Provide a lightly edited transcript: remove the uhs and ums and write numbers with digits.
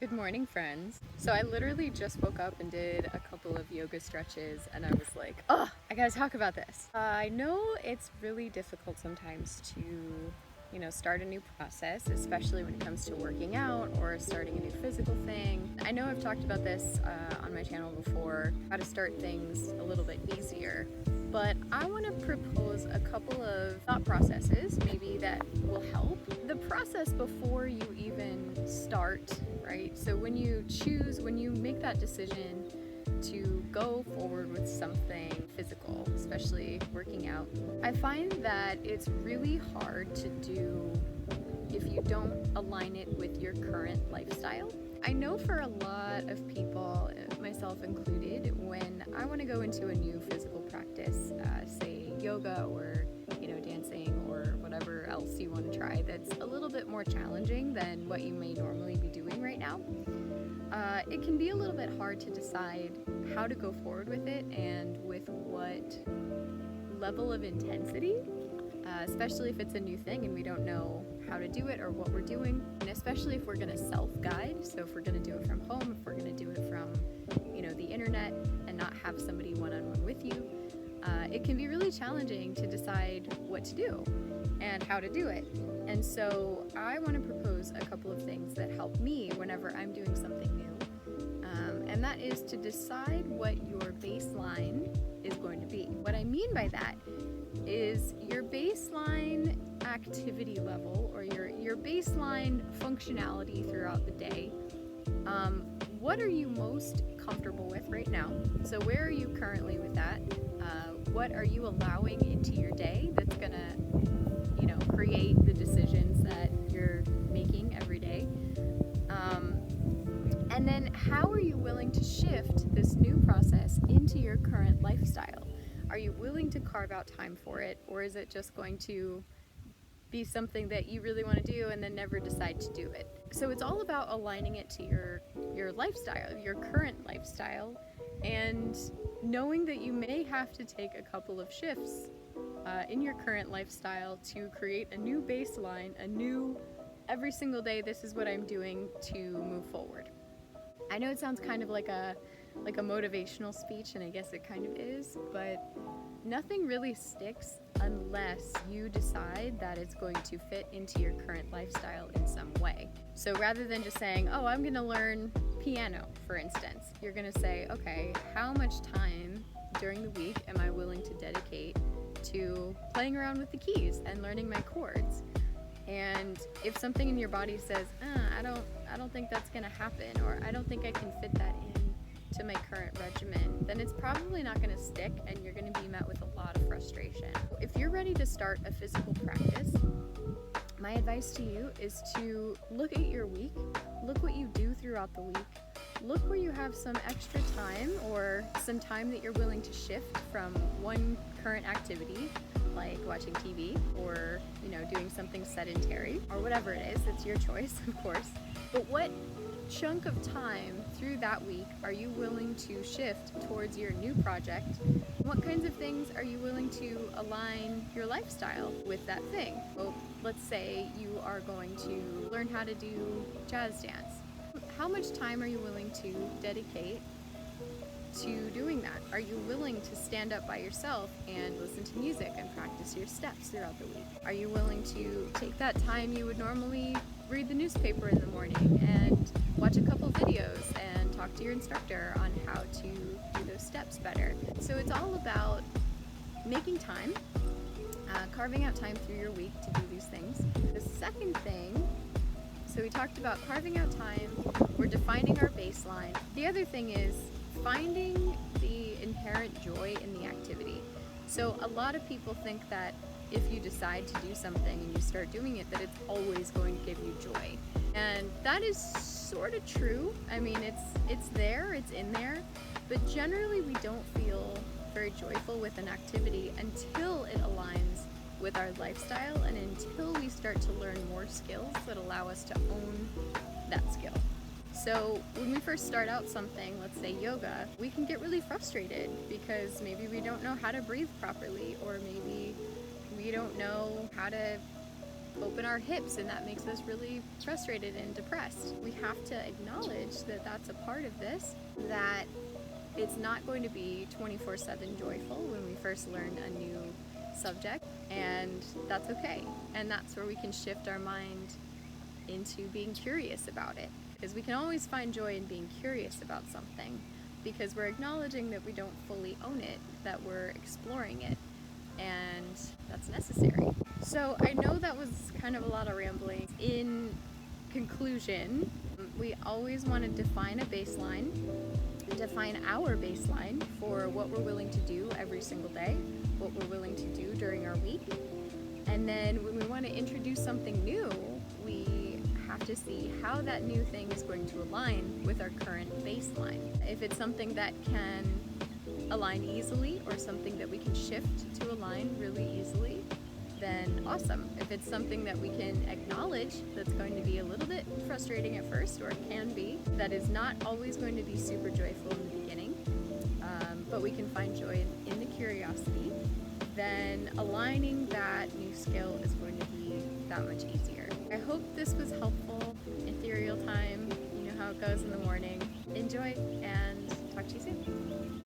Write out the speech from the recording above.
Good morning, friends. So I literally just woke up and did a couple of yoga stretches and I was like, oh, I gotta talk about this. I know it's really difficult sometimes to, start a new process, especially when it comes to working out or starting a new physical thing. I know I've talked about this on my channel before, how to start things a little bit easier. But I want to propose a couple of thought processes maybe that will help. The process before you even start, right? So when you make that decision to go forward with something physical, especially working out, I find that it's really hard to do if you don't align it with your current lifestyle. I know for a lot of people, myself included, when I want to go into a new physical practice, say yoga or dancing or whatever else you want to try that's a little bit more challenging than what you may normally be doing right now, it can be a little bit hard to decide how to go forward with it and with what level of intensity, especially if it's a new thing and we don't know how to do it or what we're doing, and especially if we're going to self-guide. So if we're going to do it from home, if we're going to do it from the internet and not have somebody one-on-one with you, it can be really challenging to decide what to do and how to do it. And so I want to propose a couple of things that help me whenever I'm doing something new, and that is to decide what your baseline is going to be. What I mean by that is your baseline activity level or your baseline functionality throughout the day. What are you most comfortable with right now? So where are you currently with that? What are you allowing into your day that's gonna, create the decisions that you're making every day? And then how are you willing to shift this new process into your current lifestyle? Are you willing to carve out time for it, or is it just going to be something that you really want to do and then never decide to do it? So it's all about aligning it to your lifestyle, your current lifestyle, and knowing that you may have to take a couple of shifts in your current lifestyle to create a new baseline, every single day this is what I'm doing to move forward. I know it sounds kind of like a motivational speech, and I guess it kind of is, but nothing really sticks unless you decide that it's going to fit into your current lifestyle in some way. So rather than just saying, oh, I'm going to learn piano, for instance, you're going to say, okay, how much time during the week am I willing to dedicate to playing around with the keys and learning my chords? And if something in your body says, I don't think that's going to happen, or I don't think I can fit that in to my current regimen, then it's probably not going to stick and you're going to be met with a lot of frustration. If you're ready to start a physical practice, my advice to you is to look at your week, look what you do throughout the week, look where you have some extra time or some time that you're willing to shift from one current activity, like watching TV or doing something sedentary or whatever it is. It's your choice, of course. But what chunk of time through that week are you willing to shift towards your new project? What kinds of things are you willing to align your lifestyle with that thing? Well, let's say you are going to learn how to do jazz dance. How much time are you willing to dedicate to doing that? Are you willing to stand up by yourself and listen to music and practice your steps throughout the week? Are you willing to take that time you would normally read the newspaper in the morning and watch a couple videos and talk to your instructor on how to do those steps better? So it's all about making time, carving out time through your week to do these things. The second thing, so we talked about carving out time, we're defining our baseline. The other thing is finding the inherent joy in the activity. So a lot of people think that if you decide to do something and you start doing it, that it's always going to give you joy. And that is sort of true. I mean, it's there, it's in there, but generally we don't feel very joyful with an activity until it aligns with our lifestyle and until we start to learn more skills that allow us to own that skill. So when we first start out something, let's say yoga, we can get really frustrated because maybe we don't know how to breathe properly, or maybe we don't know how to open our hips, and that makes us really frustrated and depressed. We have to acknowledge that that's a part of this, that it's not going to be 24/7 joyful when we first learn a new subject, and that's okay. And that's where we can shift our mind into being curious about it, because we can always find joy in being curious about something, because we're acknowledging that we don't fully own it, that we're exploring it, and that's necessary. So I know that was kind of a lot of rambling. In conclusion, we always want to define a baseline, define our baseline for what we're willing to do every single day, what we're willing to do during our week. And then when we want to introduce something new, we have to see how that new thing is going to align with our current baseline. If it's something that can align easily, or something that we can shift to align really easily, then awesome. If it's something that we can acknowledge that's going to be a little bit frustrating at first, or it can be, that is not always going to be super joyful in the beginning, but we can find joy in the curiosity, then aligning that new skill is going to be that much easier. I hope this was helpful. Ethereal time, you know how it goes in the morning. Enjoy, and talk to you soon.